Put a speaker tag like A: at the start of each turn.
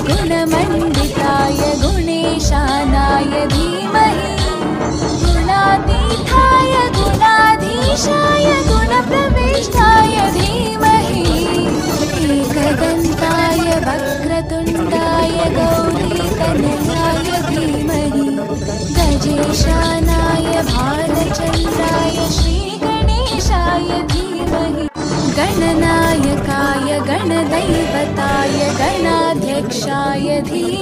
A: गुणमण्डिताय गुणेशानाय धीमहि गुणातीताय गुणाधीशाय गुणप्रविष्टाय धीमहि एकदन्ताय वक्रतुण्डाय गौरीतनयाय धीमहि गजेशानाय भालचन्द्राय श्रीगणेशाय धीमहि गणनायकाय गणदैवताय गणाध्यक्षाय धीमहि